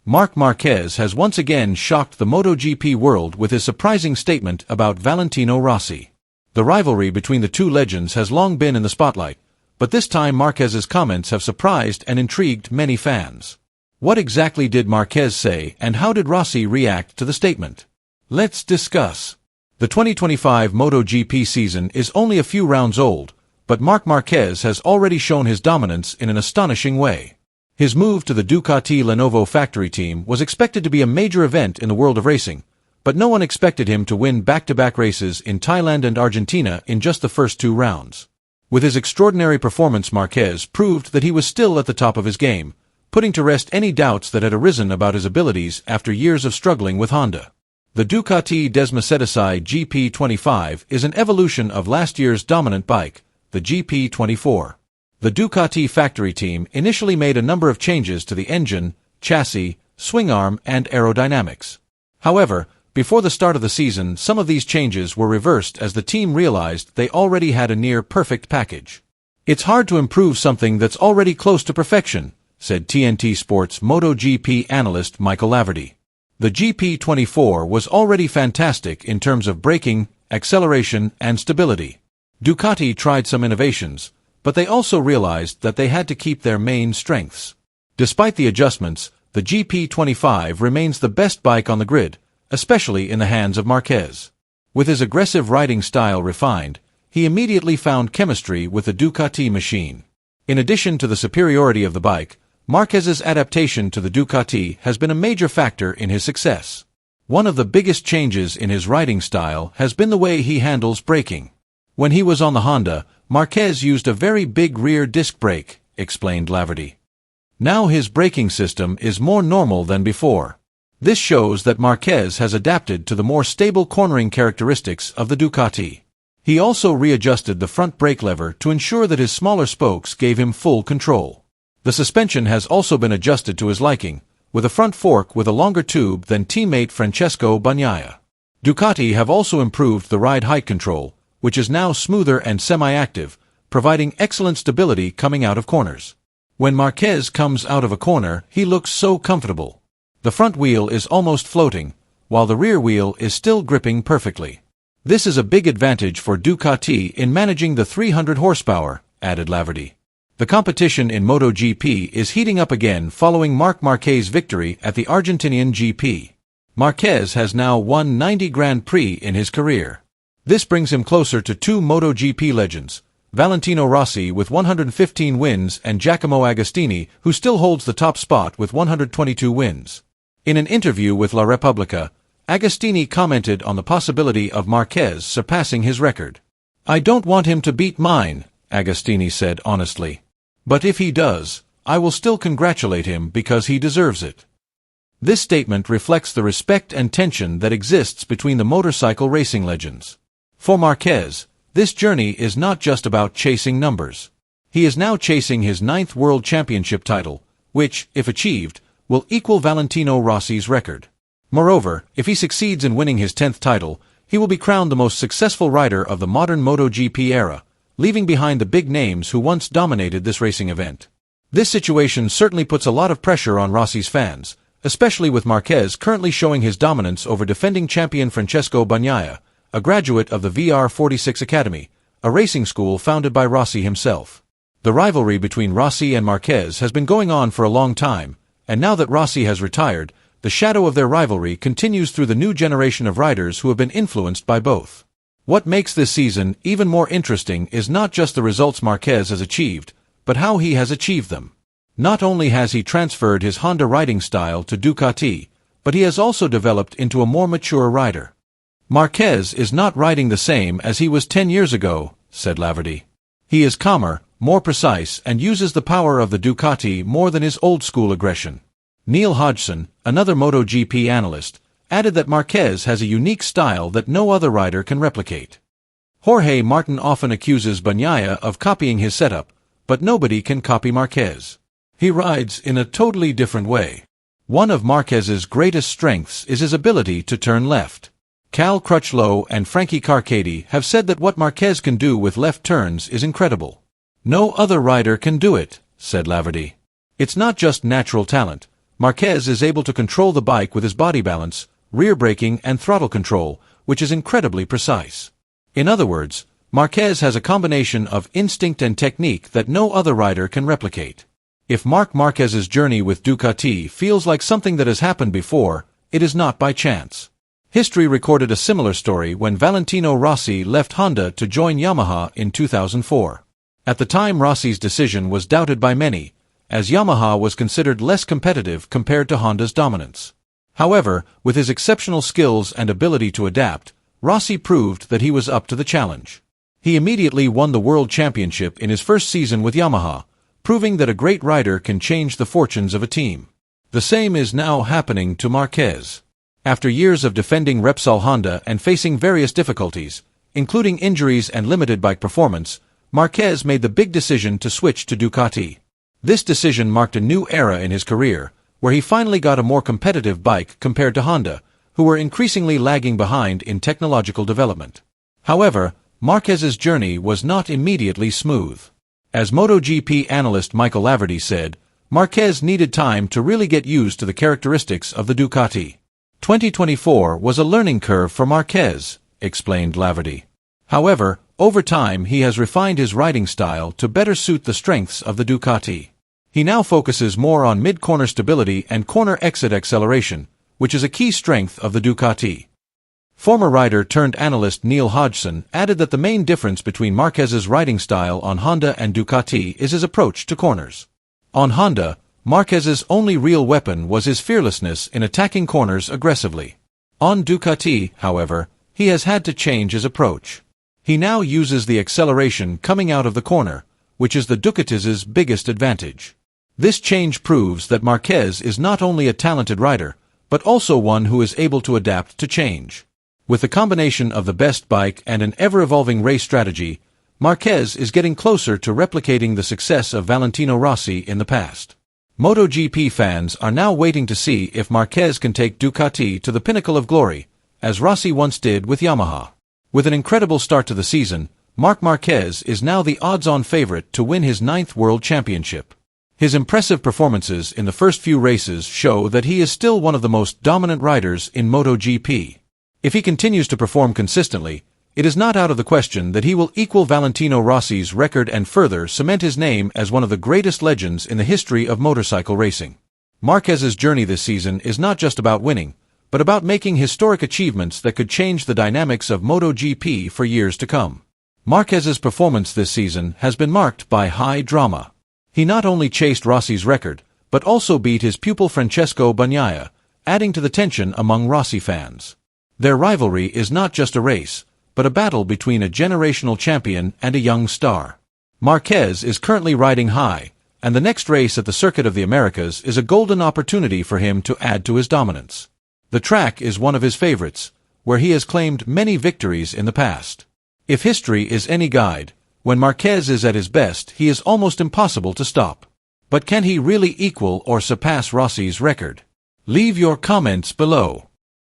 Marc Marquez has once again shocked the MotoGP world with his surprising statement about Valentino Rossi. The rivalry between the two legends has long been in the spotlight, but this time Marquez's comments have surprised and intrigued many fans. What exactly did Marquez say, and how did Rossi react to the statement? Let's discuss. The 2025 MotoGP season is only a few rounds old, but Marc Marquez has already shown his dominance in an astonishing way. His move to the Ducati Lenovo factory team was expected to be a major event in the world of racing, but no one expected him to win back-to-back races in Thailand and Argentina in just the first 2 rounds. With his extraordinary performance, Marquez proved that he was still at the top of his game, putting to rest any doubts that had arisen about his abilities after years of struggling with Honda. The Ducati Desmacedessi GP25 is an evolution of last year's dominant bike, the GP24. The Ducati factory team initially made a number of changes to the engine, chassis, swing arm, and aerodynamics. However, before the start of the season, some of these changes were reversed as the team realized they already had a near-perfect package. "It's hard to improve something that's already close to perfection," said TNT Sports MotoGP analyst Michael Laverty. The GP24 was already fantastic in terms of braking, acceleration, and stability. Ducati tried some innovations, but they also realized that they had to keep their main strengths. Despite the adjustments, the GP25 remains the best bike on the grid, especially in the hands of Marquez. With his aggressive riding style refined, he immediately found chemistry with the Ducati machine. In addition to the superiority of the bike, Marquez's adaptation to the Ducati has been a major factor in his success. One of the biggest changes in his riding style has been the way he handles braking. When he was on the Honda, Marquez used a very big rear disc brake, explained Laverty. Now his braking system is more normal than before. This shows that Marquez has adapted to the more stable cornering characteristics of the Ducati. He also readjusted the front brake lever to ensure that his smaller spokes gave him full control. The suspension has also been adjusted to his liking, with a front fork with a longer tube than teammate Francesco Bagnaia. Ducati have also improved the ride height control, which is now smoother and semi-active, providing excellent stability coming out of corners. When Marquez comes out of a corner, he looks so comfortable. The front wheel is almost floating, while the rear wheel is still gripping perfectly. This is a big advantage for Ducati in managing the 300 horsepower, added Laverty. The competition in MotoGP is heating up again following Marc Marquez's victory at the Argentinian GP. Marquez has now won 90 Grand Prix in his career. This brings him closer to 2 MotoGP legends, Valentino Rossi with 115 wins and Giacomo Agostini, who still holds the top spot with 122 wins. In an interview with La Repubblica, Agostini commented on the possibility of Marquez surpassing his record. "I don't want him to beat mine," Agostini said honestly. "But if he does, I will still congratulate him because he deserves it." This statement reflects the respect and tension that exists between the motorcycle racing legends. For Marquez, this journey is not just about chasing numbers. He is now chasing his 9th World Championship title, which, if achieved, will equal Valentino Rossi's record. Moreover, if he succeeds in winning his 10th title, he will be crowned the most successful rider of the modern MotoGP era, leaving behind the big names who once dominated this racing event. This situation certainly puts a lot of pressure on Rossi's fans, especially with Marquez currently showing his dominance over defending champion Francesco Bagnaia, a graduate of the VR46 Academy, a racing school founded by Rossi himself. The rivalry between Rossi and Marquez has been going on for a long time, and now that Rossi has retired, the shadow of their rivalry continues through the new generation of riders who have been influenced by both. What makes this season even more interesting is not just the results Marquez has achieved, but how he has achieved them. Not only has he transferred his Honda riding style to Ducati, but he has also developed into a more mature rider. "Marquez is not riding the same as he was 10 years ago," said Laverty. "He is calmer, more precise, and uses the power of the Ducati more than his old-school aggression." Neil Hodgson, another MotoGP analyst, added that Marquez has a unique style that no other rider can replicate. Jorge Martin often accuses Bagnaia of copying his setup, but nobody can copy Marquez. He rides in a totally different way. One of Marquez's greatest strengths is his ability to turn left. Cal Crutchlow and Frankie Carcati have said that what Marquez can do with left turns is incredible. "No other rider can do it," said Laverty. "It's not just natural talent, Marquez is able to control the bike with his body balance, rear braking and throttle control, which is incredibly precise. In other words, Marquez has a combination of instinct and technique that no other rider can replicate. If Marc Marquez's journey with Ducati feels like something that has happened before, it is not by chance. History recorded a similar story when Valentino Rossi left Honda to join Yamaha in 2004. At the time, Rossi's decision was doubted by many, as Yamaha was considered less competitive compared to Honda's dominance. However, with his exceptional skills and ability to adapt, Rossi proved that he was up to the challenge. He immediately won the World Championship in his first season with Yamaha, proving that a great rider can change the fortunes of a team. The same is now happening to Marquez. After years of defending Repsol Honda and facing various difficulties, including injuries and limited bike performance, Marquez made the big decision to switch to Ducati. This decision marked a new era in his career, where he finally got a more competitive bike compared to Honda, who were increasingly lagging behind in technological development. However, Marquez's journey was not immediately smooth. As MotoGP analyst Michael Laverty said, Marquez needed time to really get used to the characteristics of the Ducati. 2024 was a learning curve for Marquez, explained Laverty. However, over time he has refined his riding style to better suit the strengths of the Ducati. He now focuses more on mid-corner stability and corner exit acceleration, which is a key strength of the Ducati. Former rider turned analyst Neil Hodgson added that the main difference between Marquez's riding style on Honda and Ducati is his approach to corners. On Honda, Marquez's only real weapon was his fearlessness in attacking corners aggressively. On Ducati, however, he has had to change his approach. He now uses the acceleration coming out of the corner, which is the Ducati's biggest advantage. This change proves that Marquez is not only a talented rider, but also one who is able to adapt to change. With the combination of the best bike and an ever-evolving race strategy, Marquez is getting closer to replicating the success of Valentino Rossi in the past. MotoGP fans are now waiting to see if Marquez can take Ducati to the pinnacle of glory, as Rossi once did with Yamaha. With an incredible start to the season, Marc Marquez is now the odds-on favorite to win his 9th World Championship. His impressive performances in the first few races show that he is still one of the most dominant riders in MotoGP. If he continues to perform consistently, it is not out of the question that he will equal Valentino Rossi's record and further cement his name as one of the greatest legends in the history of motorcycle racing. Marquez's journey this season is not just about winning, but about making historic achievements that could change the dynamics of MotoGP for years to come. Marquez's performance this season has been marked by high drama. He not only chased Rossi's record, but also beat his pupil Francesco Bagnaia, adding to the tension among Rossi fans. Their rivalry is not just a race, but a battle between a generational champion and a young star. Marquez is currently riding high, and the next race at the Circuit of the Americas is a golden opportunity for him to add to his dominance. The track is one of his favorites, where he has claimed many victories in the past. If history is any guide, when Marquez is at his best, he is almost impossible to stop. But can he really equal or surpass Rossi's record? Leave your comments below.